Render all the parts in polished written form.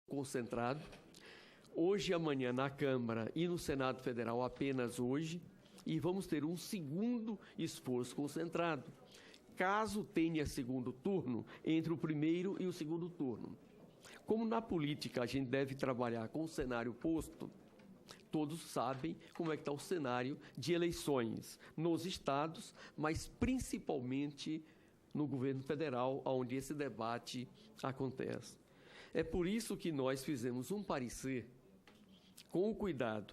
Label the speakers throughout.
Speaker 1: concentrado. Hoje e amanhã na Câmara e no Senado Federal apenas hoje. E vamos ter um segundo esforço concentrado, caso tenha segundo turno, entre o primeiro e o segundo turno. Como na política a gente deve trabalhar com o cenário posto, todos sabem como é que está o cenário de eleições nos estados, mas principalmente no governo federal, onde esse debate acontece. É por isso que nós fizemos um parecer com o cuidado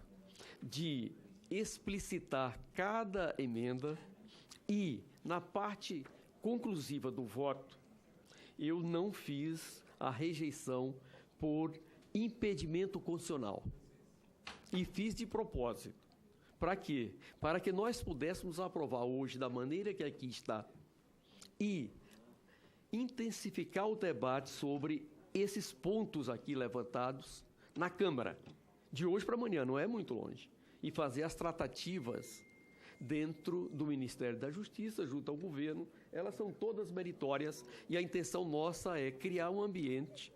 Speaker 1: de explicitar cada emenda e, na parte conclusiva do voto, eu não fiz a rejeição por impedimento constitucional. E fiz de propósito. Para quê? Para que nós pudéssemos aprovar hoje da maneira que aqui está e intensificar o debate sobre esses pontos aqui levantados na Câmara. De hoje para amanhã, não é muito longe. E fazer as tratativas dentro do Ministério da Justiça, junto ao governo. Elas são todas meritórias e a intenção nossa é criar um ambiente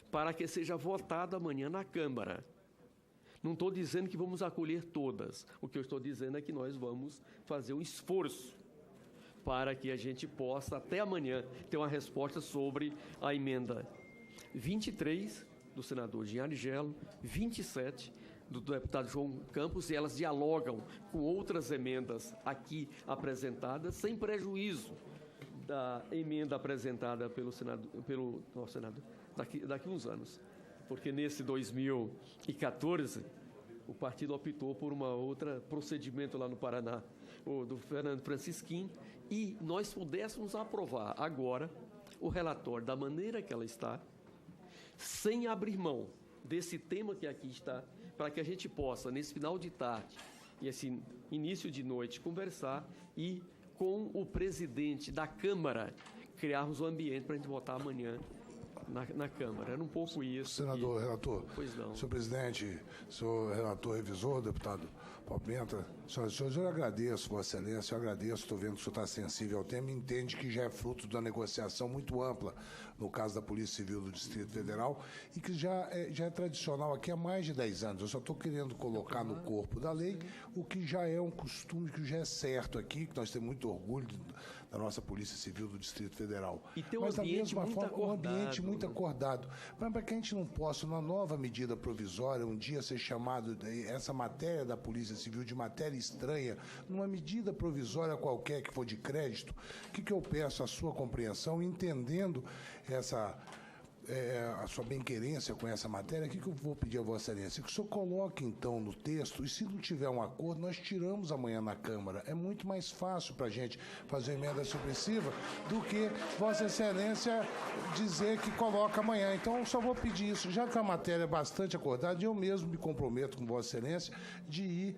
Speaker 1: para que seja votado amanhã na Câmara. Não estou dizendo que vamos acolher todas. O que eu estou dizendo é que nós vamos fazer um esforço para que a gente possa, até amanhã, ter uma resposta sobre a emenda 23 do senador Jean Argelo, 27 do deputado João Campos, e elas dialogam com outras emendas aqui apresentadas, sem prejuízo da emenda apresentada pelo Senado, daqui a uns anos. Porque nesse 2014, o partido optou por uma outra procedimento lá no Paraná, o do Fernando Francisquim, e nós pudéssemos aprovar agora o relatório da maneira que ela está, sem abrir mão desse tema que aqui está, para que a gente possa, nesse final de tarde e esse início de noite, conversar e, com o presidente da Câmara, criarmos um ambiente para a gente votar amanhã na Câmara. Era um pouco isso.
Speaker 2: Senador, relator.
Speaker 1: Pois não.
Speaker 2: Senhor presidente, senhor relator revisor, deputado Paulo Pimenta, senhor, eu agradeço, Vossa Excelência, eu agradeço, estou vendo que o senhor está sensível ao tema e entende que já é fruto da negociação muito ampla, no caso da Polícia Civil do Distrito Federal, e que já é tradicional aqui há mais de 10 anos. Eu só estou querendo colocar no corpo da lei o que já é um costume, que já é certo aqui, que nós temos muito orgulho da nossa Polícia Civil do Distrito Federal.
Speaker 1: E tem um ambiente muito acordado.
Speaker 2: Muito acordado. Mas para que a gente não possa, numa nova medida provisória, um dia ser chamado essa matéria da Polícia Civil de matéria estranha, numa medida provisória qualquer que for de crédito, o que eu peço a sua compreensão, entendendo a sua bem-querência com essa matéria, o que eu vou pedir a Vossa Excelência? Que o senhor coloque, então, no texto, e se não tiver um acordo, nós tiramos amanhã na Câmara. É muito mais fácil para a gente fazer emenda supressiva do que Vossa Excelência dizer que coloca amanhã. Então, eu só vou pedir isso, já que a matéria é bastante acordada, e eu mesmo me comprometo com Vossa Excelência de ir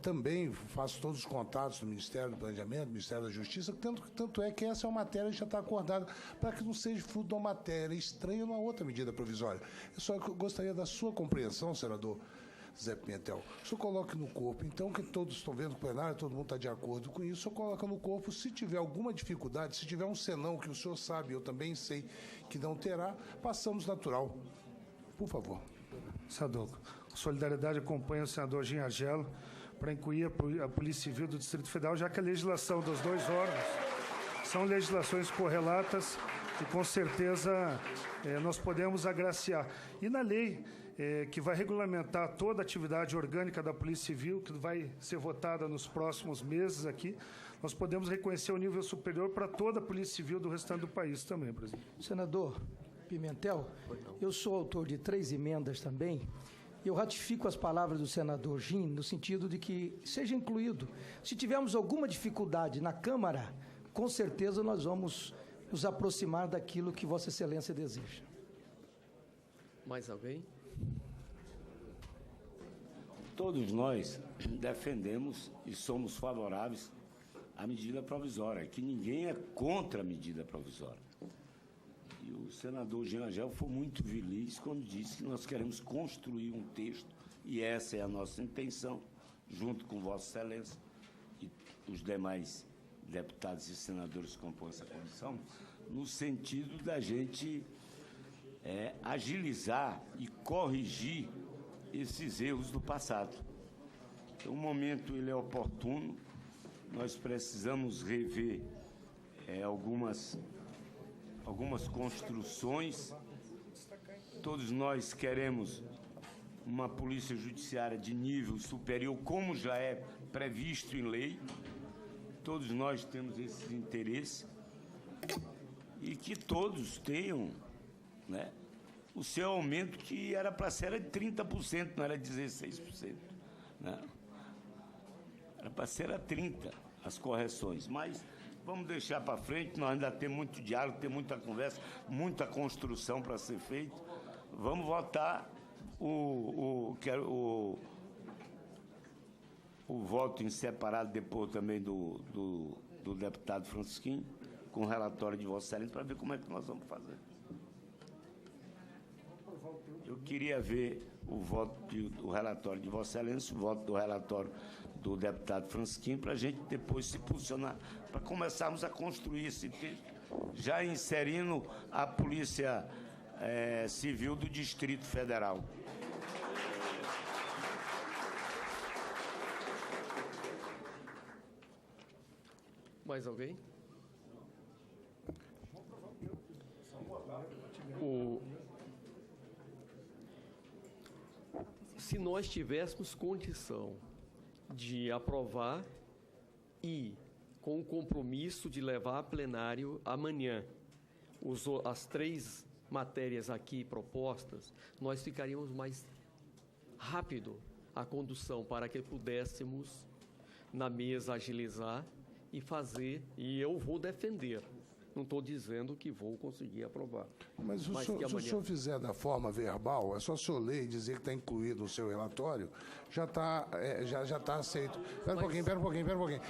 Speaker 2: também, faço todos os contatos do Ministério do Planejamento, do Ministério da Justiça, tanto é que essa é uma matéria que já está acordada, para que não seja fruto de uma matéria estranha numa outra medida provisória. Eu só gostaria da sua compreensão, senador Zé Pimentel. O senhor coloque no corpo, então, que todos estão vendo o plenário, todo mundo está de acordo com isso, o senhor coloca no corpo, se tiver alguma dificuldade, se tiver um senão que o senhor sabe, eu também sei que não terá, passamos natural. Por favor.
Speaker 3: Senador, solidariedade acompanha o senador Jean Argelo para incluir a Polícia Civil do Distrito Federal, já que a legislação dos dois órgãos são legislações correlatas e, com certeza, nós podemos agraciar. E na lei que vai regulamentar toda a atividade orgânica da Polícia Civil, que vai ser votada nos próximos meses aqui, nós podemos reconhecer o nível superior para toda a Polícia Civil do restante do país também, presidente.
Speaker 4: Senador Pimentel, eu sou autor de 3 emendas também. Eu ratifico as palavras do senador Jean, no sentido de que seja incluído. Se tivermos alguma dificuldade na Câmara, com certeza nós vamos nos aproximar daquilo que Vossa Excelência deseja.
Speaker 1: Mais alguém?
Speaker 5: Todos nós defendemos e somos favoráveis à medida provisória, que ninguém é contra a medida provisória. E o senador Jean Argelo foi muito feliz quando disse que nós queremos construir um texto, e essa é a nossa intenção, junto com Vossa Excelência e os demais deputados e senadores que compõem essa comissão, no sentido da gente agilizar e corrigir esses erros do passado. Então, o momento ele é oportuno, nós precisamos rever algumas construções. Todos nós queremos uma polícia judiciária de nível superior, como já é previsto em lei. Todos nós temos esse interesse. E que todos tenham, né, o seu aumento, que era para ser de 30%, não era 16%. Né? Era para ser a 30%, as correções. Mas vamos deixar para frente, nós ainda temos muito diálogo, tem muita conversa, muita construção para ser feita. Vamos votar o voto em separado depois também do deputado Francisquinho, com o relatório de Vossa Excelência, para ver como é que nós vamos fazer. Eu queria ver o voto do relatório de Vossa Excelência, o voto do relatório do deputado Francisquinho, para a gente depois se posicionar, para começarmos a construir esse texto, já inserindo a Polícia Civil do Distrito Federal.
Speaker 1: Mais alguém? Se nós tivéssemos condição de aprovar e com o compromisso de levar a plenário amanhã as 3 matérias aqui propostas, nós ficaríamos mais rápido a condução para que pudéssemos na mesa agilizar e fazer, e eu vou defender. Não estou dizendo que vou conseguir aprovar.
Speaker 2: Mas se o senhor fizer da forma verbal, é só o senhor ler e dizer que está incluído no seu relatório, já está aceito. Espera um pouquinho.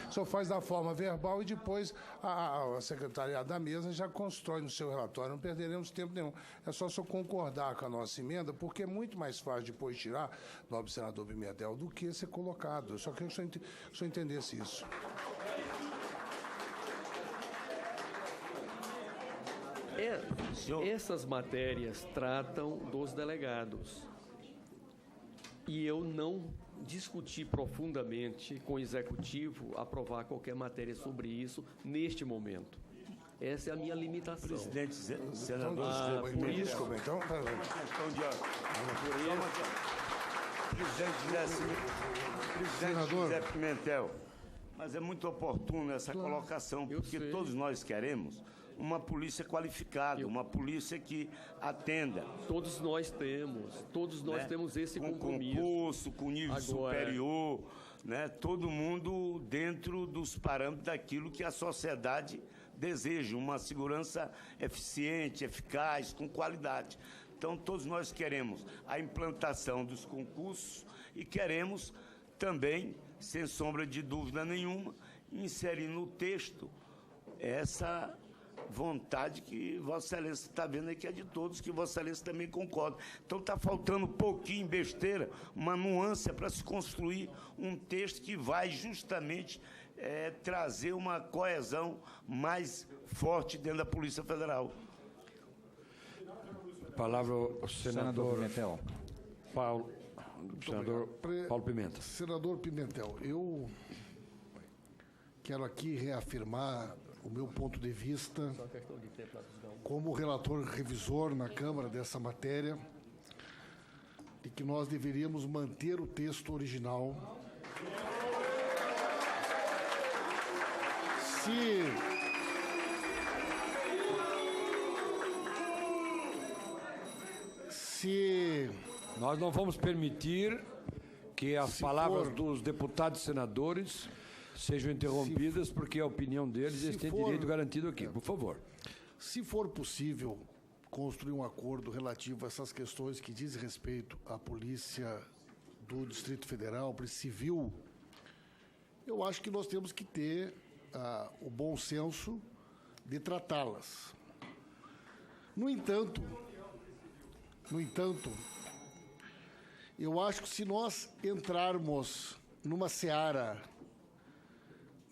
Speaker 2: O senhor faz da forma verbal e depois a secretariado da mesa já constrói no seu relatório. Não perderemos tempo nenhum. É só o senhor concordar com a nossa emenda, porque é muito mais fácil depois tirar, nobre senador Pimentel, do que ser colocado. Eu só queria que o senhor entendesse isso.
Speaker 1: Essas matérias tratam dos delegados. E eu não discuti profundamente com o Executivo aprovar qualquer matéria sobre isso neste momento. Essa é a minha limitação.
Speaker 5: Presidente, senador...
Speaker 1: por isso...
Speaker 2: Então,
Speaker 5: Presidente José Pimentel, mas é muito oportuno essa colocação, porque todos nós queremos uma polícia qualificada, uma polícia que atenda.
Speaker 1: Todos nós temos esse compromisso.
Speaker 5: Com concurso, com nível superior, né? Todo mundo dentro dos parâmetros daquilo que a sociedade deseja, uma segurança eficiente, eficaz, com qualidade. Então, todos nós queremos a implantação dos concursos e queremos também, sem sombra de dúvida nenhuma, inserir no texto essa vontade que Vossa Excelência está vendo aí, que é de todos, que Vossa Excelência também concorda. Então está faltando um pouquinho besteira, uma nuance para se construir um texto que vai justamente trazer uma coesão mais forte dentro da Polícia Federal.
Speaker 6: Palavra ao senador
Speaker 7: Pimentel.
Speaker 6: Paulo Pimenta.
Speaker 8: Senador Pimentel, eu quero aqui reafirmar o meu ponto de vista como relator revisor na Câmara dessa matéria, de que nós deveríamos manter o texto original. Se
Speaker 6: nós não vamos permitir que as palavras dos deputados e senadores sejam interrompidas, porque a opinião deles, eles têm direito garantido aqui. Por favor.
Speaker 8: Se for possível construir um acordo relativo a essas questões que dizem respeito à Polícia do Distrito Federal, Polícia Civil, eu acho que nós temos que ter o bom senso de tratá-las. No entanto, eu acho que se nós entrarmos numa seara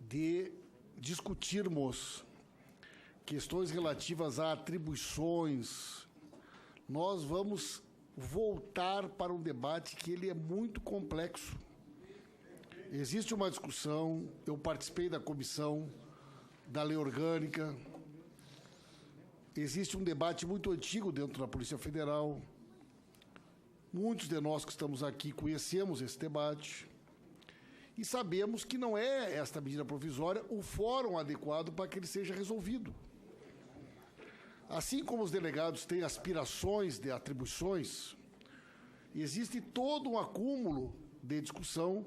Speaker 8: de discutirmos questões relativas a atribuições, nós vamos voltar para um debate que ele é muito complexo. Existe uma discussão, eu participei da comissão da lei orgânica, existe um debate muito antigo dentro da Polícia Federal. Muitos de nós que estamos aqui conhecemos esse debate e sabemos que não é esta medida provisória o fórum adequado para que ele seja resolvido. Assim como os delegados têm aspirações de atribuições, existe todo um acúmulo de discussão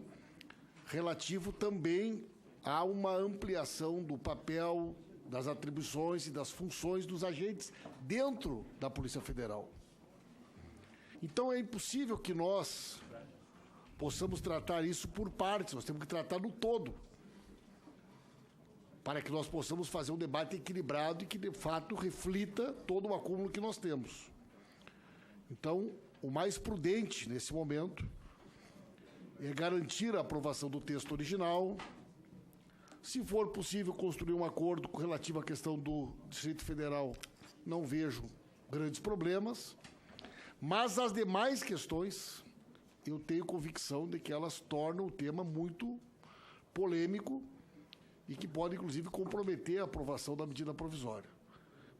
Speaker 8: relativo também a uma ampliação do papel, das atribuições e das funções dos agentes dentro da Polícia Federal. Então é impossível que nós possamos tratar isso por partes, nós temos que tratar no todo, para que nós possamos fazer um debate equilibrado e que, de fato, reflita todo o acúmulo que nós temos. Então, o mais prudente, nesse momento, é garantir a aprovação do texto original. Se for possível construir um acordo relativo à questão do Distrito Federal, não vejo grandes problemas. Mas as demais questões, eu tenho convicção de que elas tornam o tema muito polêmico e que pode, inclusive, comprometer a aprovação da medida provisória.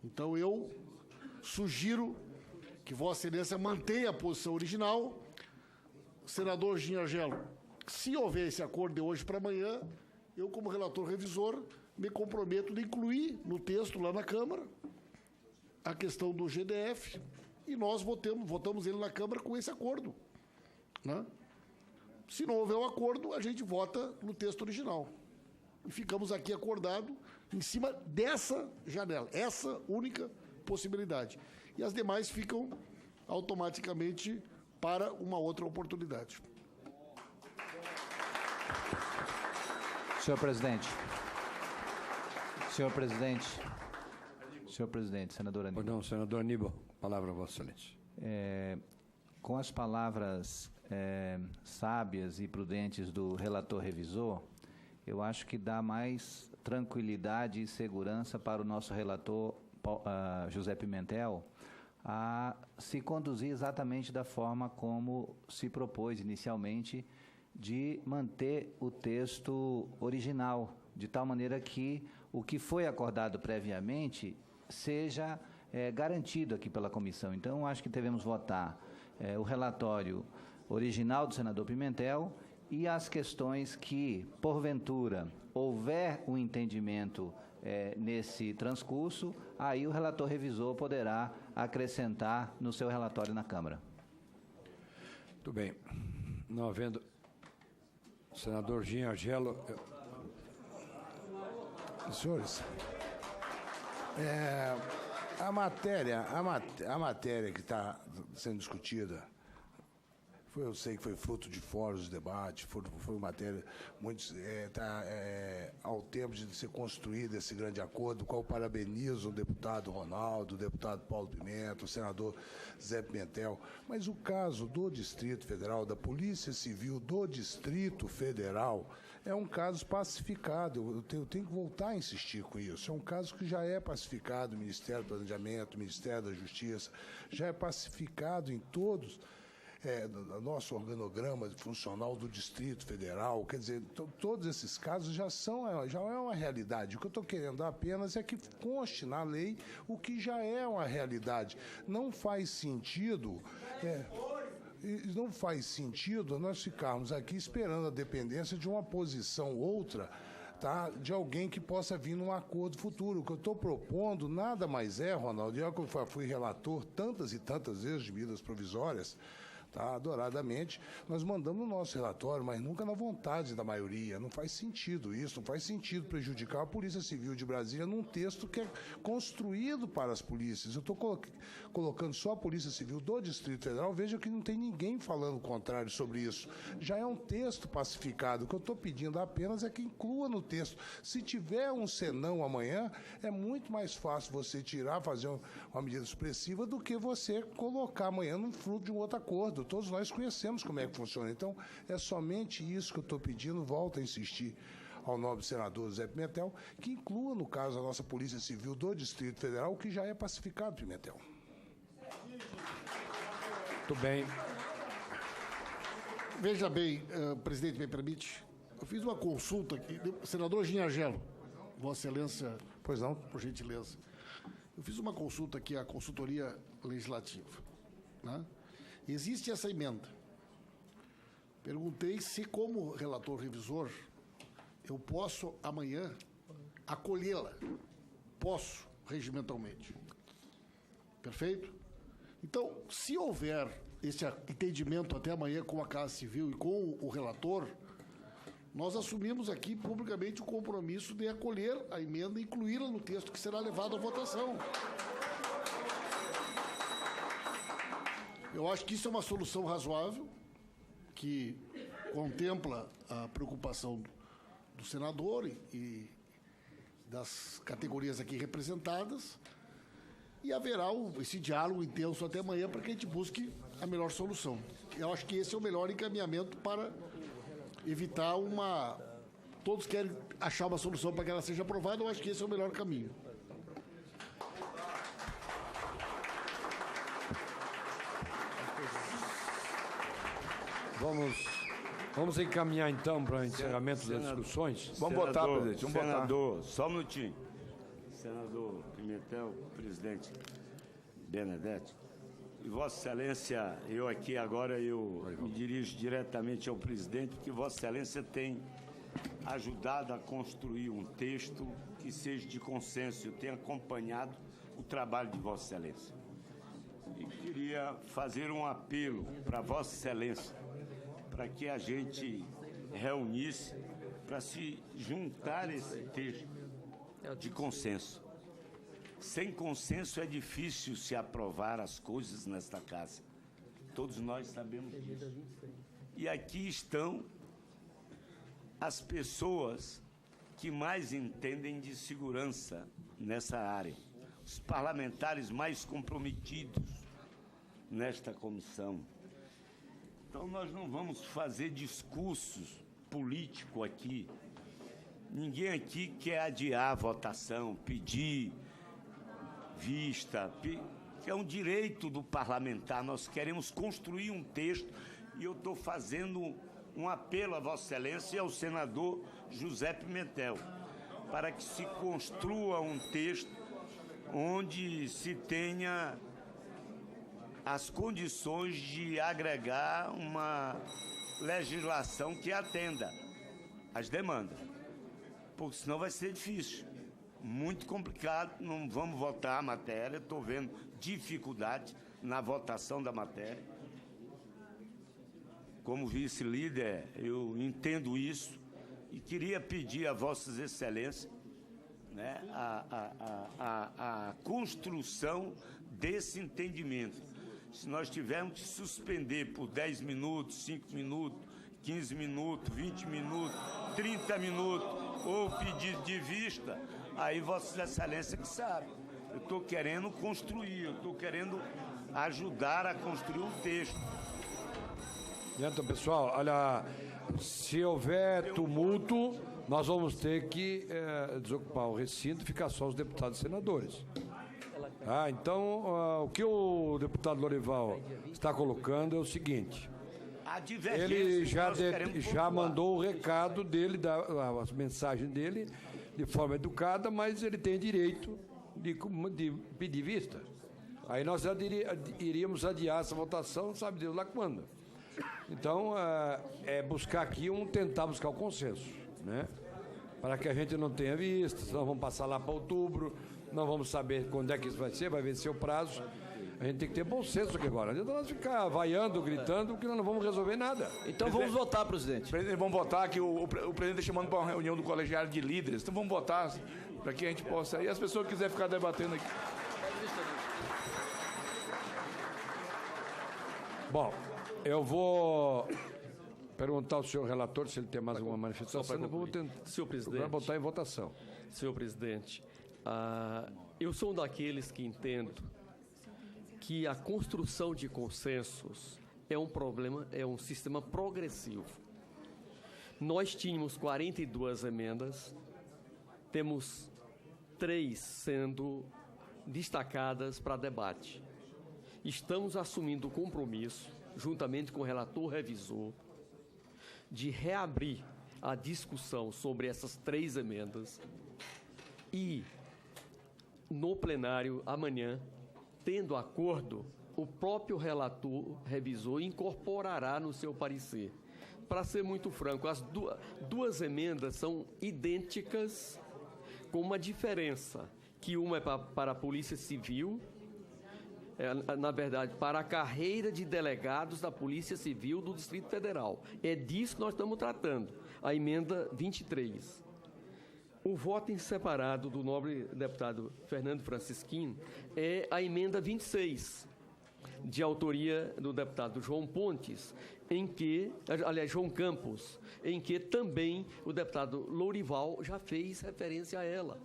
Speaker 8: Então, eu sugiro que Vossa Excelência mantenha a posição original. Senador Ginhargello, se houver esse acordo de hoje para amanhã, eu, como relator revisor, me comprometo de incluir no texto lá na Câmara a questão do GDF e nós votamos ele na Câmara com esse acordo, né? Se não houver um acordo, a gente vota no texto original. E ficamos aqui acordados em cima dessa janela, essa única possibilidade. E as demais ficam automaticamente para uma outra oportunidade.
Speaker 7: Senhor presidente, senador Aníbal.
Speaker 6: Não, senador Aníbal, palavra a Vossa Excelência.
Speaker 7: Com as palavras sábias e prudentes do relator revisor, eu acho que dá mais tranquilidade e segurança para o nosso relator José Pimentel a se conduzir exatamente da forma como se propôs inicialmente, de manter o texto original, de tal maneira que o que foi acordado previamente seja garantido aqui pela comissão. Então, acho que devemos votar o relatório original do senador Pimentel e as questões que, porventura, houver um entendimento nesse transcurso, aí o relator revisor poderá acrescentar no seu relatório na Câmara.
Speaker 6: Muito bem. Não havendo... Senador Ginhargello...
Speaker 2: Senhores, a matéria que está sendo discutida, eu sei que foi fruto de fóruns de debate, foi uma matéria muito... ao tempo de ser construído esse grande acordo, qual parabenizo o deputado Ronaldo, o deputado Paulo Pimenta, o senador Zé Pimentel, mas o caso do Distrito Federal, da Polícia Civil do Distrito Federal, é um caso pacificado. Eu tenho que voltar a insistir com isso. É um caso que já é pacificado no Ministério do Planejamento, Ministério da Justiça, já é pacificado em todos... nosso organograma funcional do Distrito Federal, quer dizer, todos esses casos já é uma realidade. O que eu estou querendo apenas é que conste na lei o que já é uma realidade. Não faz sentido... não faz sentido nós ficarmos aqui esperando a dependência de uma posição ou outra, tá, de alguém que possa vir num acordo futuro. O que eu estou propondo nada mais é, Ronaldo, eu que fui relator tantas e tantas vezes de medidas provisórias, tá, adoradamente, nós mandamos o nosso relatório, mas nunca na vontade da maioria. Não faz sentido isso, não faz sentido prejudicar a Polícia Civil de Brasília num texto que é construído para as polícias. Eu estou colocando só a Polícia Civil do Distrito Federal, veja que não tem ninguém falando o contrário sobre isso. Já é um texto pacificado. O que eu estou pedindo apenas é que inclua no texto. Se tiver um senão amanhã, é muito mais fácil você tirar, fazer uma medida supressiva do que você colocar amanhã num fruto de um outro acordo. Todos nós conhecemos como é que funciona. Então, é somente isso que eu estou pedindo. Volto a insistir ao nobre senador Zé Pimentel, que inclua, no caso, a nossa Polícia Civil do Distrito Federal, que já é pacificado, Pimentel.
Speaker 6: Muito bem.
Speaker 8: Veja bem, presidente, me permite, eu fiz uma consulta aqui, senador Ginhagelo, Vossa Excelência,
Speaker 2: Pois não?
Speaker 8: por gentileza. Eu fiz uma consulta aqui à consultoria legislativa, né? Existe essa emenda. Perguntei se, como relator revisor, eu posso amanhã acolhê-la. Posso, regimentalmente. Perfeito? Então, se houver esse entendimento até amanhã com a Casa Civil e com o relator, nós assumimos aqui publicamente o compromisso de acolher a emenda e incluí-la no texto que será levado à votação. Eu acho que isso é uma solução razoável, que contempla a preocupação do senador e das categorias aqui representadas, e haverá esse diálogo intenso até amanhã para que a gente busque a melhor solução. Eu acho que esse é o melhor encaminhamento para evitar uma... Todos querem achar uma solução para que ela seja aprovada, eu acho que esse é o melhor caminho.
Speaker 6: Vamos encaminhar, então, para o encerramento das discussões.
Speaker 5: Vamos votar, presidente. Vamos senador, só um minutinho. Senador Pimentel, presidente Benedetti. E Vossa Excelência, eu aqui agora, eu me dirijo diretamente ao presidente, porque Vossa Excelência tem ajudado a construir um texto que seja de consenso. Eu tenho acompanhado o trabalho de Vossa Excelência. E queria fazer um apelo para Vossa Excelência, para que a gente reunisse para se juntar esse texto de consenso. Sem consenso é difícil se aprovar as coisas nesta casa. Todos nós sabemos disso. E aqui estão as pessoas que mais entendem de segurança nessa área, os parlamentares mais comprometidos nesta comissão. Então, nós não vamos fazer discursos políticos aqui. Ninguém aqui quer adiar a votação, pedir vista, que é um direito do parlamentar. Nós queremos construir um texto e eu estou fazendo um apelo a Vossa Excelência e ao senador José Pimentel, para que se construa um texto onde se tenha as condições de agregar uma legislação que atenda às demandas, porque senão vai ser difícil, muito complicado. Não vamos votar a matéria, estou vendo dificuldade na votação da matéria. Como vice-líder, eu entendo isso e queria pedir a Vossas Excelências, né, a construção desse entendimento. Se nós tivermos que suspender por 10 minutos, 5 minutos, 15 minutos, 20 minutos, 30 minutos, ou pedido de vista, aí Vossa Excelência que sabe. Eu estou querendo construir, eu estou querendo ajudar a construir um texto.
Speaker 6: Então, pessoal, olha, se houver tumulto, nós vamos ter que desocupar o recinto e ficar só os deputados e senadores. Então, o que o deputado Lorival está colocando é o seguinte: ele já mandou o recado dele, a mensagem dele, de forma educada, mas ele tem direito de pedir vista. Aí nós iríamos adiar essa votação, sabe Deus lá quando. Então, buscar aqui tentar buscar o consenso, né? Para que a gente não tenha vista, senão vamos passar lá para outubro. Não vamos saber quando é que isso vai vencer o prazo. A gente tem que ter bom senso aqui agora. Não adianta nós ficar vaiando, gritando, porque nós não vamos resolver nada.
Speaker 9: Então vamos votar, presidente.
Speaker 10: Presidente, vamos votar, que o presidente está chamando para uma reunião do colegiado de líderes. Então vamos votar para que a gente possa... E as pessoas que quiserem ficar debatendo aqui.
Speaker 6: Bom, eu vou perguntar ao senhor relator se ele tem mais alguma manifestação. Eu vou tentar,
Speaker 1: senhor presidente,
Speaker 6: botar em votação.
Speaker 1: Senhor presidente, eu sou um daqueles que entendo que a construção de consensos é um problema, é um sistema progressivo. Nós tínhamos 42 emendas, temos 3 sendo destacadas para debate. estamos assumindo o compromisso, juntamente com o relator revisor, de reabrir a discussão sobre essas 3 emendas e, no plenário, amanhã, tendo acordo, o próprio relator revisor incorporará no seu parecer. Para ser muito franco, as duas emendas são idênticas, com uma diferença, que uma é para a Polícia Civil, na verdade, para a carreira de delegados da Polícia Civil do Distrito Federal. É disso que nós estamos tratando, a emenda 23. O voto em separado do nobre deputado Fernando Francisquim é a emenda 26, de autoria do deputado João Pontes, João Campos, em que também o deputado Lourival já fez referência a ela,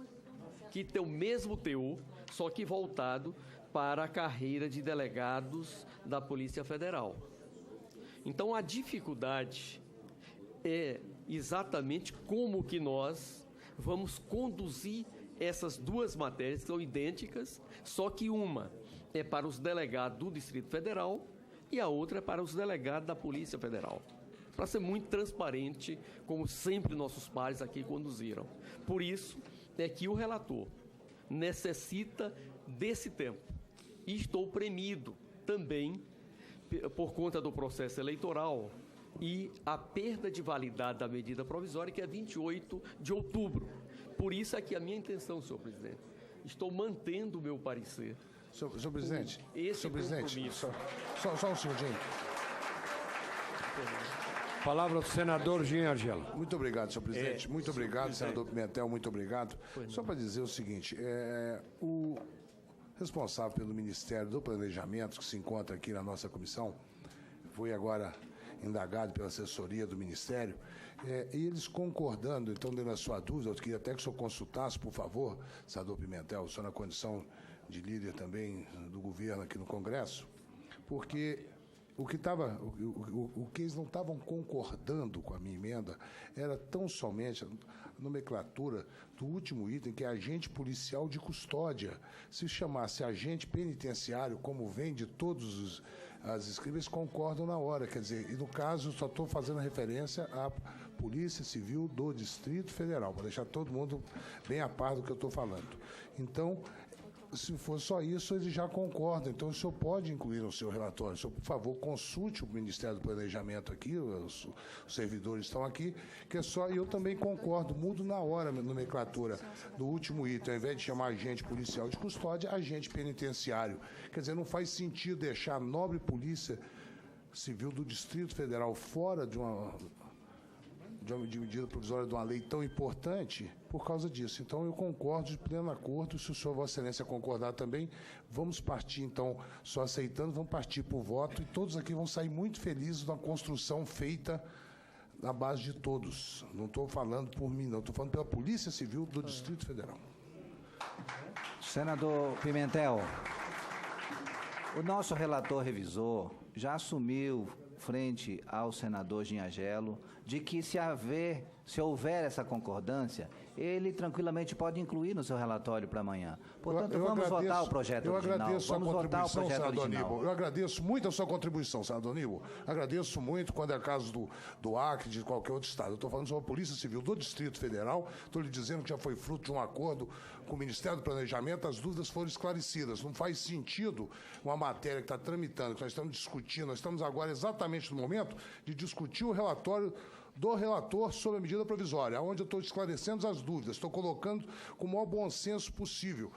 Speaker 1: que tem o mesmo teor, só que voltado para a carreira de delegados da Polícia Federal. Então, a dificuldade é exatamente como que nós vamos conduzir essas duas matérias, que são idênticas, só que uma é para os delegados do Distrito Federal e a outra é para os delegados da Polícia Federal. Para ser muito transparente, como sempre nossos pares aqui conduziram. Por isso é que o relator necessita desse tempo. E estou premido também por conta do processo eleitoral e a perda de validade da medida provisória, que é 28 de outubro. Por isso é que a minha intenção, senhor presidente, estou mantendo o meu parecer.
Speaker 2: Senhor presidente,
Speaker 1: esse compromisso.
Speaker 2: Só um segundinho.
Speaker 6: Palavra do senador Jean Argelo.
Speaker 2: Muito obrigado, senhor presidente. Muito obrigado, senador Pimentel, muito obrigado. Só para dizer o seguinte, o responsável pelo Ministério do Planejamento, que se encontra aqui na nossa comissão, foi agora indagado pela assessoria do Ministério, e eles concordando, então, dentro da sua dúvida, eu queria até que o senhor consultasse, por favor, senador Pimentel, o senhor na condição de líder também do governo aqui no Congresso, porque o que eles não estavam concordando com a minha emenda era tão somente a nomenclatura do último item, que é agente policial de custódia. Se chamasse agente penitenciário, como vem de todos as escrivas, concordam na hora. Quer dizer, e no caso, só estou fazendo referência à Polícia Civil do Distrito Federal, para deixar todo mundo bem a par do que eu estou falando. Então, se for só isso, eles já concordam. Então, o senhor pode incluir no seu relatório. O senhor, por favor, consulte o Ministério do Planejamento aqui, os servidores estão aqui, que é só... E eu também concordo, mudo na hora a nomenclatura do último item. Ao invés de chamar agente policial de custódia, agente penitenciário. Quer dizer, não faz sentido deixar a nobre Polícia Civil do Distrito Federal fora de uma medida provisória de uma lei tão importante por causa disso. Então, eu concordo de pleno acordo. Se o senhor, Vossa Excelência, concordar também, vamos partir, então, só aceitando, vamos partir para o voto e todos aqui vão sair muito felizes da construção feita na base de todos. Não estou falando por mim, não. Estou falando pela Polícia Civil do Distrito Federal.
Speaker 7: Senador Pimentel, o nosso relator revisor já assumiu frente ao senador Ginhagelo de que se houver essa concordância, ele tranquilamente pode incluir no seu relatório para amanhã. Portanto, vamos votar o projeto original.
Speaker 2: Vamos votar o projeto original. Eu agradeço muito a sua contribuição, senador Aníbal. Agradeço muito quando é caso do Acre, de qualquer outro estado. Eu estou falando sobre a Polícia Civil do Distrito Federal. Estou lhe dizendo que já foi fruto de um acordo com o Ministério do Planejamento. As dúvidas foram esclarecidas. Não faz sentido uma matéria que está tramitando, que nós estamos discutindo. Nós estamos agora exatamente no momento de discutir o relatório do relator sobre a medida provisória, onde eu estou esclarecendo as dúvidas, estou colocando com o maior bom senso possível,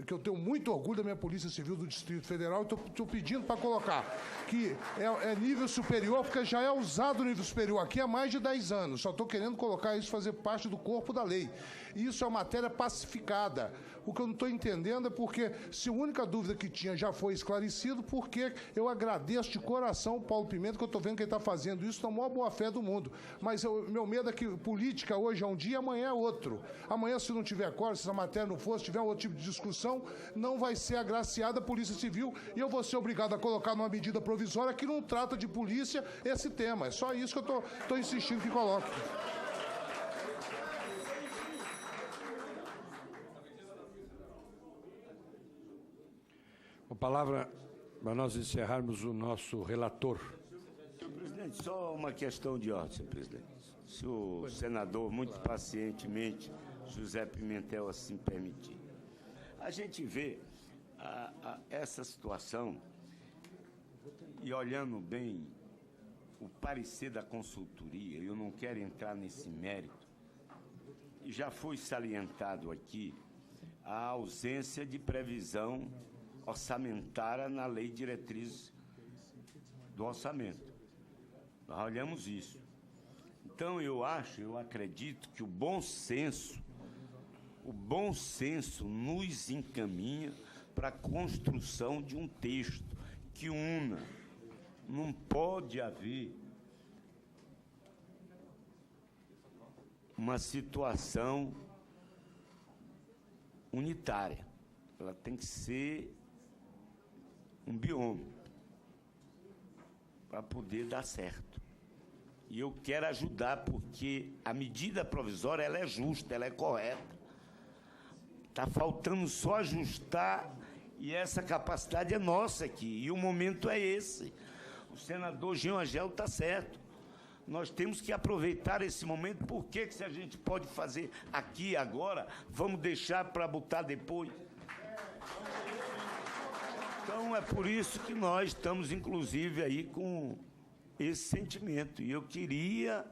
Speaker 2: que eu tenho muito orgulho da minha Polícia Civil do Distrito Federal, e estou pedindo para colocar que é nível superior, porque já é usado o nível superior aqui há mais de 10 anos, só estou querendo colocar isso, fazer parte do corpo da lei. Isso é uma matéria pacificada. O que eu não estou entendendo é porque, se a única dúvida que tinha já foi esclarecido, porque eu agradeço de coração o Paulo Pimenta, que eu estou vendo que ele está fazendo isso na maior boa-fé do mundo. Mas meu medo é que política hoje é um dia, amanhã é outro. Amanhã, se não tiver acordo, se essa matéria não for, se tiver outro tipo de discussão, não vai ser agraciada a Polícia Civil e eu vou ser obrigado a colocar numa medida provisória que não trata de polícia esse tema. É só isso que eu estou insistindo que coloque.
Speaker 6: A palavra Para nós encerrarmos o nosso relator.
Speaker 5: Senhor presidente, só uma questão de ordem, senhor presidente. Se o senador, muito pacientemente, José Pimentel, assim permitir. A gente vê essa situação e olhando bem o parecer da consultoria, eu não quero entrar nesse mérito, e já foi salientado aqui a ausência de previsão orçamentária na Lei de Diretrizes do Orçamento. Nós olhamos isso. Então, eu acredito que o bom senso nos encaminha para a construção de um texto que una. Não pode haver uma situação unitária. Ela tem que ser um biômetro para poder dar certo. E eu quero ajudar, porque a medida provisória ela é justa, ela é correta. Está faltando só ajustar, e essa capacidade é nossa aqui, e o momento é esse. O senador Jean Angel está certo. Nós temos que aproveitar esse momento, porque se a gente pode fazer aqui agora, vamos deixar para botar depois. Então, é por isso que nós estamos, inclusive, aí com esse sentimento. E eu queria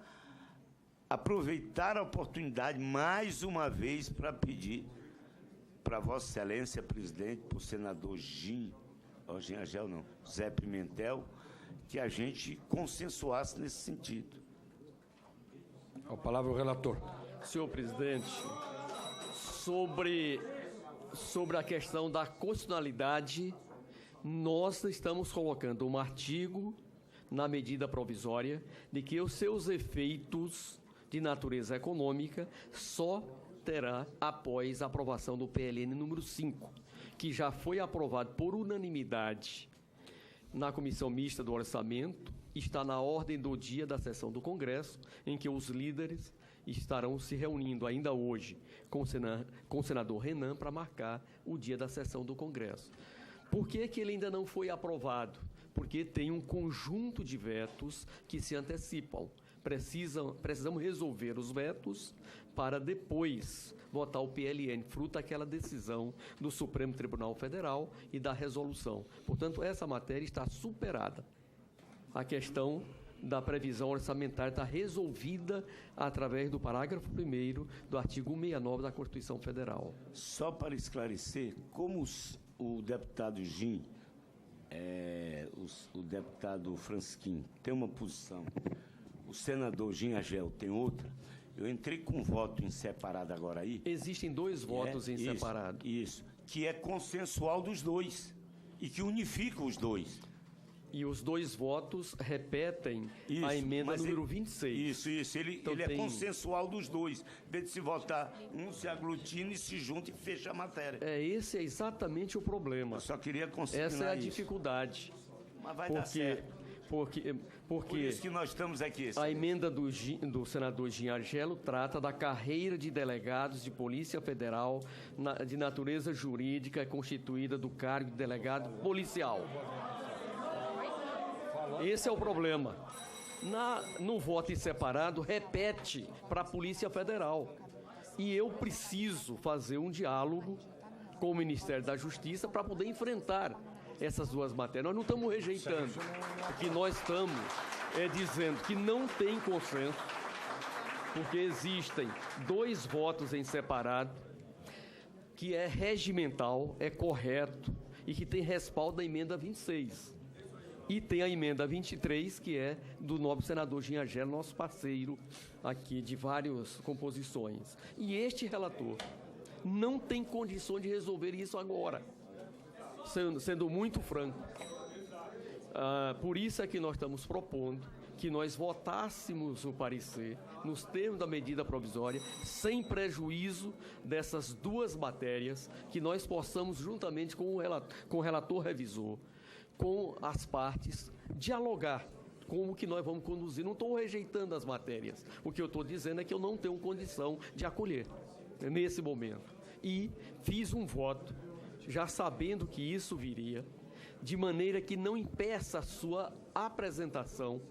Speaker 5: aproveitar a oportunidade, mais uma vez, para pedir para Vossa Excelência, presidente, para o senador Zé Pimentel, que a gente consensuasse nesse sentido.
Speaker 6: A palavra ao relator.
Speaker 1: Senhor presidente, sobre a questão da constitucionalidade, nós estamos colocando um artigo na medida provisória de que os seus efeitos de natureza econômica só terá após a aprovação do PLN número 5, que já foi aprovado por unanimidade na Comissão Mista do Orçamento, está na ordem do dia da sessão do Congresso, em que os líderes estarão se reunindo ainda hoje com o senador Renan para marcar o dia da sessão do Congresso. Por que ele ainda não foi aprovado? Porque tem um conjunto de vetos que se antecipam. Precisamos resolver os vetos para depois votar o PLN, fruto daquela decisão do Supremo Tribunal Federal e da resolução. Portanto, essa matéria está superada. A questão da previsão orçamentária está resolvida através do parágrafo 1º do artigo 169 da Constituição Federal.
Speaker 5: Só para esclarecer, como o deputado Gin, o deputado Francisquinho tem uma posição, o senador Gin Agel tem outra, eu entrei com um voto em separado agora aí.
Speaker 1: Existem dois votos em separado.
Speaker 5: Isso, que é consensual dos dois e que unifica os dois.
Speaker 1: E os dois votos repetem a emenda número 26.
Speaker 5: Isso. Ele é consensual dos dois. Em vez de se votar, um se aglutina e se junta e fecha a matéria.
Speaker 1: Esse é exatamente o problema.
Speaker 5: Eu só queria consignar
Speaker 1: essa é a dificuldade.
Speaker 5: Mas vai dar certo.
Speaker 1: Porque
Speaker 5: por isso que nós estamos aqui.
Speaker 1: A emenda do senador Gin Argelo trata da carreira de delegados de Polícia Federal de natureza jurídica constituída do cargo de delegado policial. Esse é o problema. No voto em separado, repete para a Polícia Federal. E eu preciso fazer um diálogo com o Ministério da Justiça para poder enfrentar essas duas matérias. Nós não estamos rejeitando. O que nós estamos dizendo que não tem consenso, porque existem dois votos em separado, que é regimental, é correto, e que tem respaldo da emenda 26. E tem a emenda 23, que é do nobre senador Gin Argelo, nosso parceiro aqui de várias composições. E este relator não tem condições de resolver isso agora, sendo muito franco. Por isso é que nós estamos propondo que nós votássemos o parecer nos termos da medida provisória, sem prejuízo dessas duas matérias, que nós possamos, juntamente com o relator revisor, com as partes, dialogar com o que nós vamos conduzir. Não estou rejeitando as matérias. O que eu estou dizendo é que eu não tenho condição de acolher nesse momento. E fiz um voto, já sabendo que isso viria, de maneira que não impeça a sua apresentação